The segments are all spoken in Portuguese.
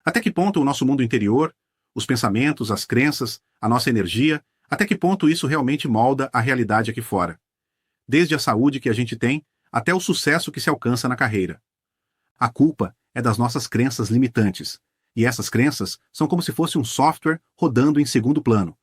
Até que ponto o nosso mundo interior, os pensamentos, as crenças, a nossa energia, até que ponto isso realmente molda a realidade aqui fora? Desde a saúde que a gente tem até o sucesso que se alcança na carreira. A culpa é das nossas crenças limitantes, e essas crenças são como se fosse um software rodando em segundo plano,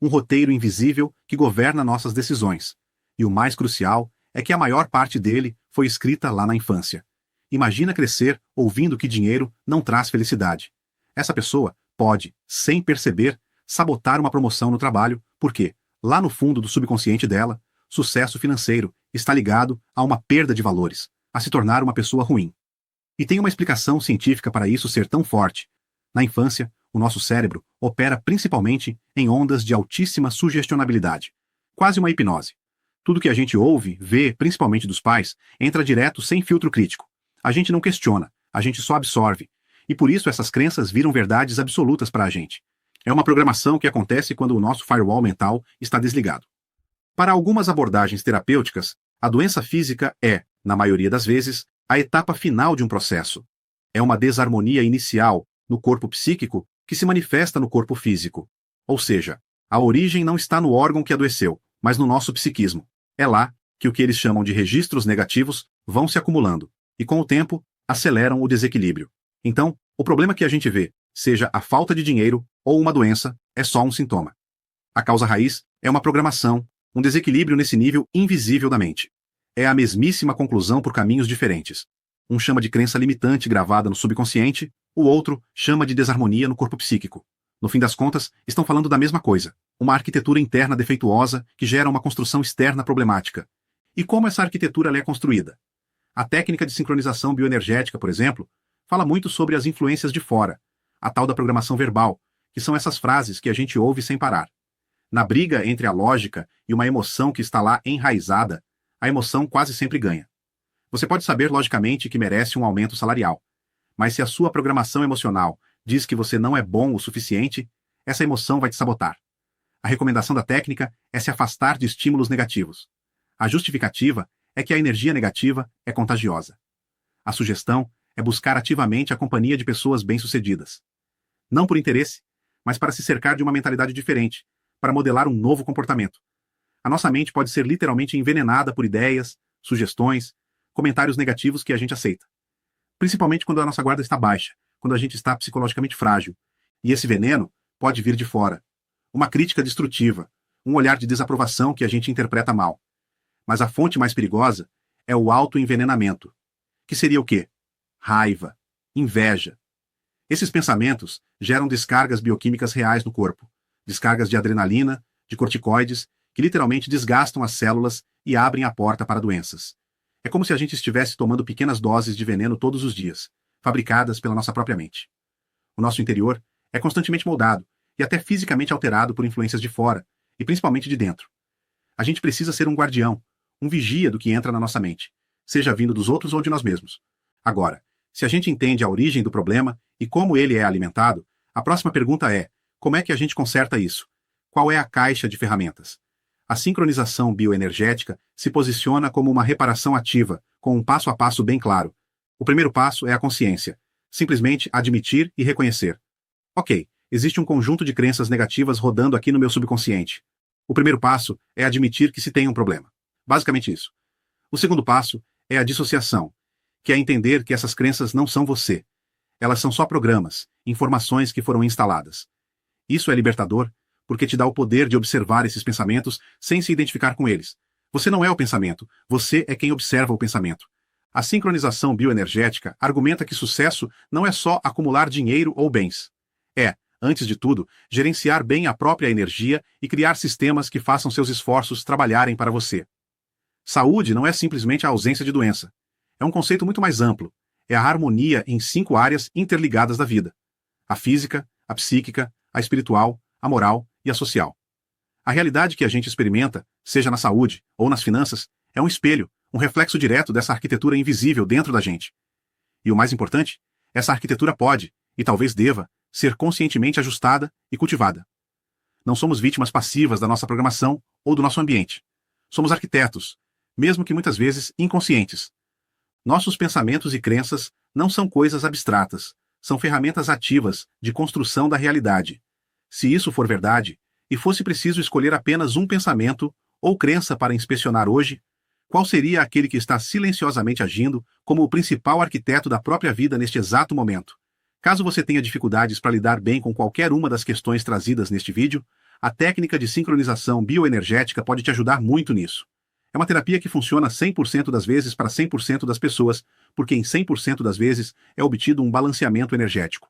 um roteiro invisível que governa nossas decisões. E o mais crucial é que a maior parte dele foi escrita lá na infância. Imagina crescer ouvindo que dinheiro não traz felicidade. Essa pessoa pode, sem perceber, sabotar uma promoção no trabalho, porque, lá no fundo do subconsciente dela, sucesso financeiro está ligado a uma perda de valores, a se tornar uma pessoa ruim. E tem uma explicação científica para isso ser tão forte. Na infância, o nosso cérebro opera principalmente em ondas de altíssima sugestionabilidade, quase uma hipnose. Tudo que a gente ouve, vê, principalmente dos pais, entra direto sem filtro crítico. A gente não questiona, a gente só absorve. E por isso essas crenças viram verdades absolutas para a gente. É uma programação que acontece quando o nosso firewall mental está desligado. Para algumas abordagens terapêuticas, a doença física é, na maioria das vezes, a etapa final de um processo. É uma desarmonia inicial no corpo psíquico que se manifesta no corpo físico. Ou seja, a origem não está no órgão que adoeceu, mas no nosso psiquismo. É lá que o que eles chamam de registros negativos vão se acumulando, e com o tempo, aceleram o desequilíbrio. Então, o problema que a gente vê, seja a falta de dinheiro ou uma doença, é só um sintoma. A causa raiz é uma programação, um desequilíbrio nesse nível invisível da mente. É a mesmíssima conclusão por caminhos diferentes. Um chama de crença limitante gravada no subconsciente, o outro chama de desarmonia no corpo psíquico. No fim das contas, estão falando da mesma coisa, uma arquitetura interna defeituosa que gera uma construção externa problemática. E como essa arquitetura é construída? A técnica de sincronização bioenergética, por exemplo, fala muito sobre as influências de fora, a tal da programação verbal, que são essas frases que a gente ouve sem parar. Na briga entre a lógica e uma emoção que está lá enraizada, a emoção quase sempre ganha. Você pode saber logicamente que merece um aumento salarial, mas se a sua programação emocional diz que você não é bom o suficiente, essa emoção vai te sabotar. A recomendação da técnica é se afastar de estímulos negativos. A justificativa é que a energia negativa é contagiosa. A sugestão é buscar ativamente a companhia de pessoas bem-sucedidas. Não por interesse, mas para se cercar de uma mentalidade diferente, para modelar um novo comportamento. A nossa mente pode ser literalmente envenenada por ideias, sugestões, comentários negativos que a gente aceita. Principalmente quando a nossa guarda está baixa, quando a gente está psicologicamente frágil. E esse veneno pode vir de fora. Uma crítica destrutiva, um olhar de desaprovação que a gente interpreta mal. Mas a fonte mais perigosa é o autoenvenenamento. Que seria o quê? Raiva, inveja. Esses pensamentos geram descargas bioquímicas reais no corpo. Descargas de adrenalina, de corticoides, que literalmente desgastam as células e abrem a porta para doenças. É como se a gente estivesse tomando pequenas doses de veneno todos os dias, fabricadas pela nossa própria mente. O nosso interior é constantemente moldado e até fisicamente alterado por influências de fora, e principalmente de dentro. A gente precisa ser um guardião, um vigia do que entra na nossa mente, seja vindo dos outros ou de nós mesmos. Agora, se a gente entende a origem do problema e como ele é alimentado, a próxima pergunta é: como é que a gente conserta isso? Qual é a caixa de ferramentas? A sincronização bioenergética se posiciona como uma reparação ativa, com um passo a passo bem claro. O primeiro passo é a consciência. Simplesmente admitir e reconhecer. Ok, existe um conjunto de crenças negativas rodando aqui no meu subconsciente. O primeiro passo é admitir que se tem um problema. Basicamente isso. O segundo passo é a dissociação, que é entender que essas crenças não são você. Elas são só programas, informações que foram instaladas. Isso é libertador, porque te dá o poder de observar esses pensamentos sem se identificar com eles. Você não é o pensamento, você é quem observa o pensamento. A sincronização bioenergética argumenta que sucesso não é só acumular dinheiro ou bens. É, antes de tudo, gerenciar bem a própria energia e criar sistemas que façam seus esforços trabalharem para você. Saúde não é simplesmente a ausência de doença. É um conceito muito mais amplo. É a harmonia em 5 áreas interligadas da vida: a física, a psíquica, a espiritual, a moral e a social. A realidade que a gente experimenta, seja na saúde ou nas finanças, é um espelho, um reflexo direto dessa arquitetura invisível dentro da gente. E o mais importante, essa arquitetura pode, e talvez deva, ser conscientemente ajustada e cultivada. Não somos vítimas passivas da nossa programação ou do nosso ambiente. Somos arquitetos, mesmo que muitas vezes inconscientes. Nossos pensamentos e crenças não são coisas abstratas, são ferramentas ativas de construção da realidade. Se isso for verdade, e fosse preciso escolher apenas um pensamento ou crença para inspecionar hoje, qual seria aquele que está silenciosamente agindo como o principal arquiteto da própria vida neste exato momento? Caso você tenha dificuldades para lidar bem com qualquer uma das questões trazidas neste vídeo, a técnica de sincronização bioenergética pode te ajudar muito nisso. É uma terapia que funciona 100% das vezes para 100% das pessoas, porque em 100% das vezes é obtido um balanceamento energético,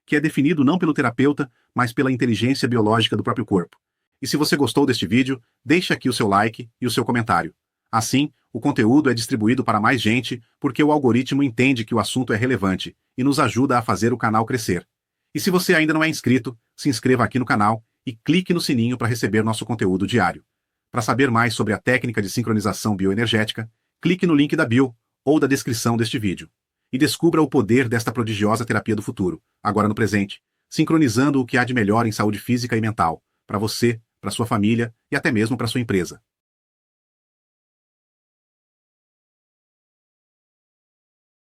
que é definido não pelo terapeuta, mas pela inteligência biológica do próprio corpo. E se você gostou deste vídeo, deixe aqui o seu like e o seu comentário. Assim, o conteúdo é distribuído para mais gente porque o algoritmo entende que o assunto é relevante e nos ajuda a fazer o canal crescer. E se você ainda não é inscrito, se inscreva aqui no canal e clique no sininho para receber nosso conteúdo diário. Para saber mais sobre a técnica de sincronização bioenergética, clique no link da bio ou da descrição deste vídeo. E descubra o poder desta prodigiosa terapia do futuro, agora no presente, sincronizando o que há de melhor em saúde física e mental, para você, para sua família e até mesmo para sua empresa.